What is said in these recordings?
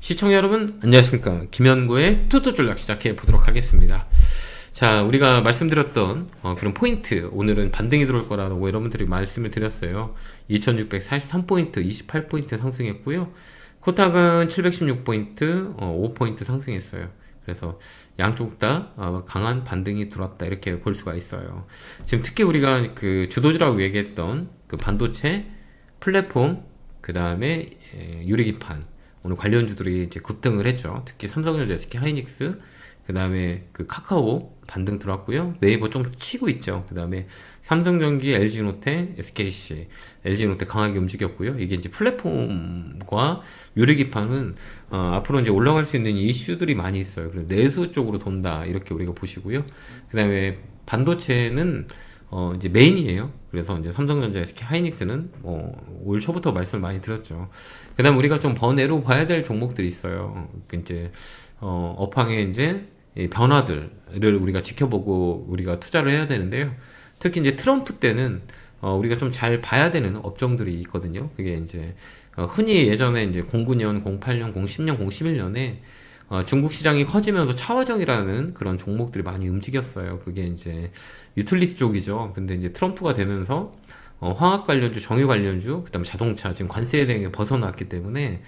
시청자 여러분 안녕하십니까. 김현구의 투도 전략 시작해 보도록 하겠습니다. 자, 우리가 말씀드렸던 그런 포인트, 오늘은 반등이 들어올 거라고 여러분들이 말씀을 드렸어요. 2643포인트 28포인트 상승했고요. 코닥은 716포인트 5포인트 상승했어요. 그래서 양쪽 다 강한 반등이 들어왔다, 이렇게 볼 수가 있어요. 지금 특히 우리가 그 주도주라고 얘기했던 그 반도체 플랫폼, 그 다음에 유리기판, 오늘 관련주들이 이제 급등을 했죠. 특히 삼성전자, SK 하이닉스, 그 다음에 그 카카오 반등 들어왔고요. 네이버 좀 치고 있죠. 그 다음에 삼성전기, LG노텍, SKC, LG노텍 강하게 움직였고요. 이게 이제 플랫폼과 유리기판은 앞으로 이제 올라갈 수 있는 이슈들이 많이 있어요. 그래서 내수 쪽으로 돈다, 이렇게 우리가 보시고요. 그 다음에 반도체는 이제 메인이에요. 그래서 이제 삼성전자, SK 하이닉스는 올 초부터 말씀을 많이 드렸죠. 그 다음 우리가 좀 번외로 봐야 될 종목들이 있어요. 이제 업황의 이제 이 변화들을 우리가 지켜보고 우리가 투자를 해야 되는데요. 특히 이제 트럼프 때는 우리가 좀 잘 봐야 되는 업종들이 있거든요. 그게 이제 흔히 예전에 이제 09년, 08년, 010년, 011년에 중국 시장이 커지면서 차화정이라는 그런 종목들이 많이 움직였어요. 그게 이제 유틸리티 쪽이죠. 근데 이제 트럼프가 되면서 화학 관련주, 정유 관련주, 그다음에 자동차, 지금 관세 대행에 벗어났기 때문에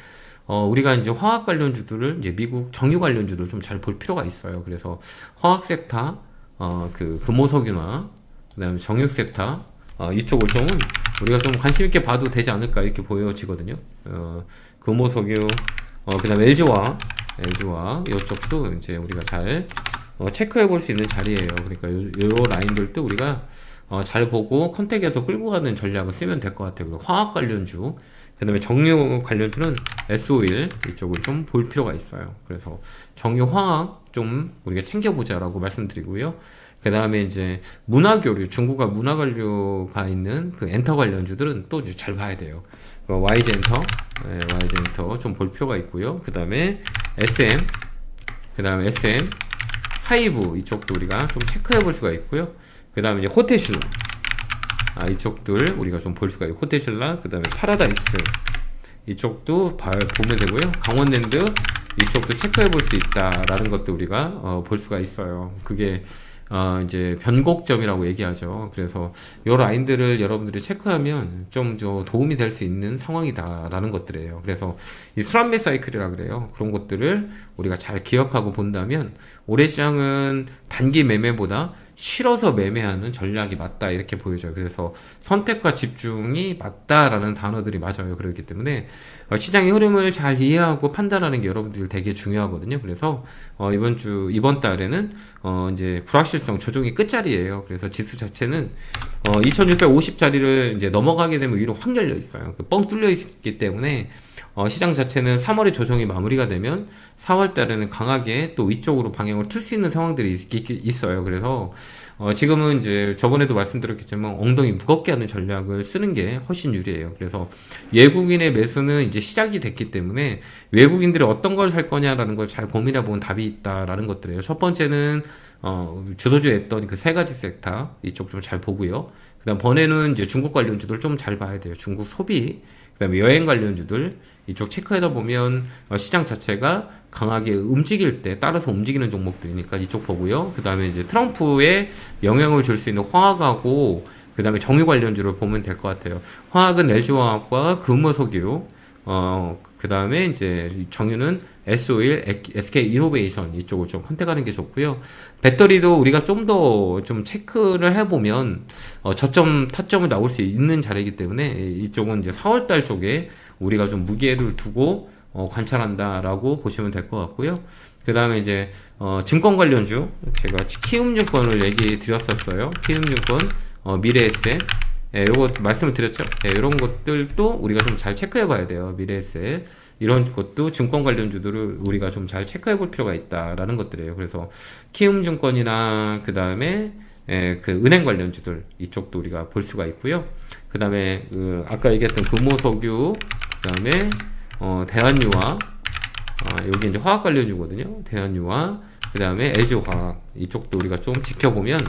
우리가 이제 화학 관련주들을, 이제 미국 정유 관련주들 좀 잘 볼 필요가 있어요. 그래서 화학 섹터, 그 금호석유나 그다음에 정유 섹터, 이쪽 올종은 우리가 좀 관심 있게 봐도 되지 않을까, 이렇게 보여지거든요. 금호석유, 그다음에 LG화 이쪽도 이제 우리가 잘 체크해 볼 수 있는 자리예요. 그러니까 요 라인들도 우리가 잘 보고 컨택해서 끌고 가는 전략을 쓰면 될 것 같아요. 그리고 화학 관련주, 그 다음에 정유 관련주는 S-오일 이쪽을 좀 볼 필요가 있어요. 그래서 정유 화학 좀 우리가 챙겨보자라고 말씀드리고요. 그 다음에 이제 문화교류, 중국과 문화관료가 있는 그 엔터 관련주들은 또 잘 봐야 돼요. YG엔터, YG엔터 좀 볼 필요가 있고요. 그 다음에 SM, 하이브 이쪽도 우리가 좀 체크해 볼 수가 있고요. 그 다음에 이제 호텔신라, 이쪽들 우리가 좀 볼 수가 있고, 호텔신라, 그 다음에 파라다이스 이쪽도 보면 되고요. 강원랜드 이쪽도 체크해 볼 수 있다라는 것도 우리가 볼 수가 있어요. 그게 이제 변곡점이라고 얘기하죠. 그래서 이 라인들을 여러분들이 체크하면 좀 도움이 될 수 있는 상황이다라는 것들이에요. 그래서 이 순환매 사이클이라 그래요. 그런 것들을 우리가 잘 기억하고 본다면 올해 시장은 단기 매매보다 실어서 매매하는 전략이 맞다, 이렇게 보여져요. 그래서 선택과 집중이 맞다라는 단어들이 맞아요. 그렇기 때문에 시장의 흐름을 잘 이해하고 판단하는 게 여러분들 되게 중요하거든요. 그래서 이번 달에는 이제 불확실성 조정이 끝자리예요. 그래서 지수 자체는 2650자리를 이제 넘어가게 되면 위로 확 열려 있어요. 뻥 뚫려 있기 때문에 시장 자체는 3월에 조정이 마무리가 되면 4월 달에는 강하게 또 위쪽으로 방향을 틀 수 있는 상황들이 있어요. 그래서 지금은 이제 저번에도 말씀드렸겠지만 엉덩이 무겁게 하는 전략을 쓰는 게 훨씬 유리해요. 그래서 외국인의 매수는 이제 시작이 됐기 때문에 외국인들이 어떤 걸 살 거냐라는 걸 잘 고민해 보면 답이 있다라는 것들이에요. 첫 번째는 주도주에 했던 그 세 가지 섹터 이쪽 좀 잘 보고요. 그다음 번에는 이제 중국 관련주들 좀 잘 봐야 돼요. 중국 소비, 그 다음에 여행 관련주들 이쪽 체크하다 보면 시장 자체가 강하게 움직일 때 따라서 움직이는 종목들이니까 이쪽 보고요. 그 다음에 이제 트럼프에 영향을 줄 수 있는 화학하고 그 다음에 정유 관련주를 보면 될 것 같아요. 화학은 LG화학과 금호석유, 그 다음에 이제 정유는 S-오일, SK 이노베이션 이쪽을 좀 컨택하는 게 좋고요. 배터리도 우리가 좀 더 좀 체크를 해보면 저점, 타점을 나올 수 있는 자리이기 때문에 이쪽은 이제 4월달 쪽에 우리가 좀 무게를 두고 관찰한다라고 보시면 될 것 같고요. 그 다음에 이제 증권 관련주, 제가 키움증권을 얘기 드렸었어요. 키움증권, 미래에셋, 요거 말씀을 드렸죠. 이런 것들도 우리가 좀 잘 체크해 봐야 돼요. 미래에셋 이런 것도 증권 관련주들을 우리가 좀 잘 체크해 볼 필요가 있다라는 것들이에요. 그래서 키움증권이나 그 다음에 그 은행 관련주들 이쪽도 우리가 볼 수가 있고요. 그 다음에 아까 얘기했던 금호석유, 그 다음에 대한유화, 여기 이제 화학 관련주거든요. 대한유화, 그 다음에 LG화학 이쪽도 우리가 좀 지켜보면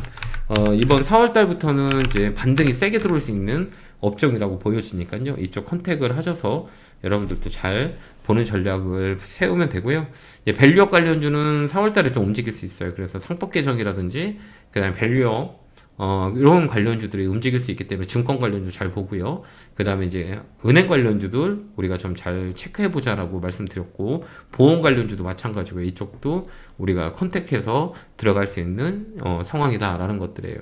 이번 4월달부터는 이제 반등이 세게 들어올 수 있는 업종이라고 보여지니까요. 이쪽 컨택을 하셔서 여러분들도 잘 보는 전략을 세우면 되고요. 밸류업 관련주는 4월달에 좀 움직일 수 있어요. 그래서 상법 개정이라든지 그 다음에 밸류업 이런 관련주들이 움직일 수 있기 때문에 증권 관련주 잘 보고요. 그 다음에 이제 은행 관련주들 우리가 좀 잘 체크해보자라고 말씀드렸고, 보험 관련주도 마찬가지고 이쪽도 우리가 컨택해서 들어갈 수 있는 상황이다라는 것들이에요.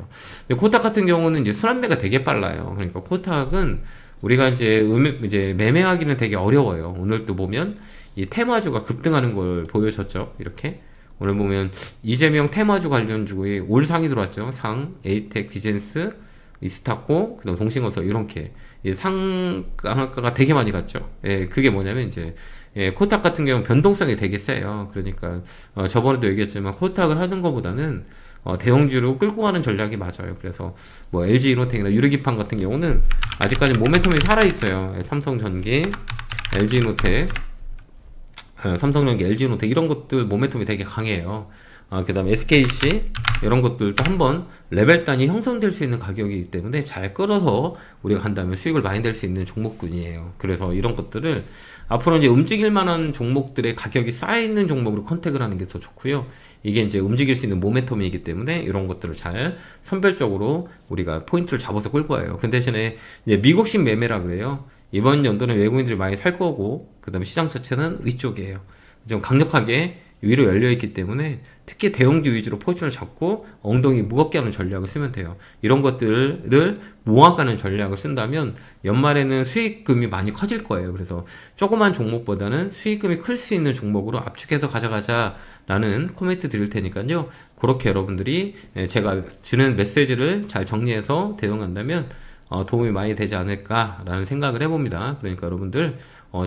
코탁 같은 경우는 이제 순환매가 되게 빨라요. 그러니까 코탁은 우리가 이제 매매하기는 되게 어려워요. 오늘도 보면 이 테마주가 급등하는 걸 보여줬죠. 이렇게. 오늘 보면 이재명 테마주 관련주에 올 상이 들어왔죠. 상, 에이텍, 디젠스, 이스타코, 그다음 동신건설 이렇게 상가가 되게 많이 갔죠. 예, 그게 뭐냐면 이제 코탁 같은 경우는 변동성이 되게 세요. 그러니까 저번에도 얘기했지만 코탁을 하는 것보다는 대형주로 끌고 가는 전략이 맞아요. 그래서 뭐 LG 이노텍이나 유르기판 같은 경우는 아직까지 모멘텀이 살아 있어요. 삼성전기, LG 이노텍, 삼성전기, LG노텍 이런 것들 모멘텀이 되게 강해요. 그 다음에 SKC 이런 것들도 한번 레벨단이 형성될 수 있는 가격이기 때문에 잘 끌어서 우리가 간다면 수익을 많이 낼 수 있는 종목군이에요. 그래서 이런 것들을 앞으로 이제 움직일 만한 종목들의 가격이 쌓여있는 종목으로 컨택을 하는 게 더 좋고요. 이게 이제 움직일 수 있는 모멘텀이기 때문에 이런 것들을 잘 선별적으로 우리가 포인트를 잡아서 끌고 와요. 그 대신에 이제 미국식 매매라 그래요. 이번 연도는 외국인들이 많이 살 거고, 그 다음에 시장 자체는 위쪽이에요. 좀 강력하게 위로 열려있기 때문에 특히 대형주 위주로 포지션을 잡고 엉덩이 무겁게 하는 전략을 쓰면 돼요. 이런 것들을 모아가는 전략을 쓴다면 연말에는 수익금이 많이 커질 거예요. 그래서 조그만 종목보다는 수익금이 클 수 있는 종목으로 압축해서 가져가자라는 코멘트 드릴 테니까요. 그렇게 여러분들이 제가 주는 메시지를 잘 정리해서 대응한다면 도움이 많이 되지 않을까라는 생각을 해봅니다. 그러니까 여러분들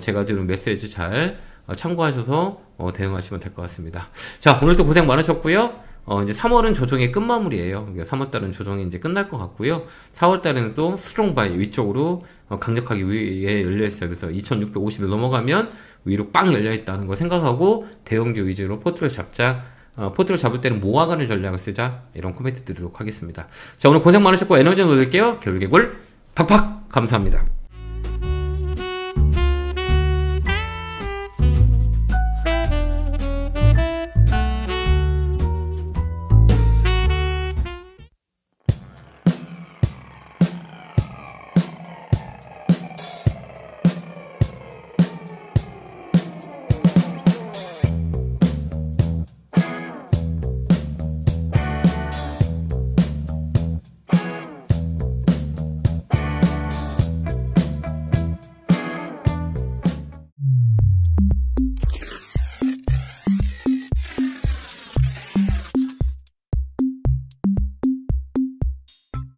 제가 주는 메시지 잘 참고하셔서 대응하시면 될 것 같습니다. 자, 오늘도 고생 많으셨고요. 이제 3월은 조정의 끝마무리예요. 3월달은 조정이 이제 끝날 것 같고요. 4월달에는 또 스트롱바이 위쪽으로 강력하게 위에 열려있어요. 그래서 2650을 넘어가면 위로 빵 열려있다는 걸 생각하고 대형주 위주로 포트를 잡자. 포트를 잡을 때는 모아가는 전략을 쓰자. 이런 코멘트 드리도록 하겠습니다. 자, 오늘 고생 많으셨고 에너지 얻을게요. 결국에 굴 팍팍 감사합니다.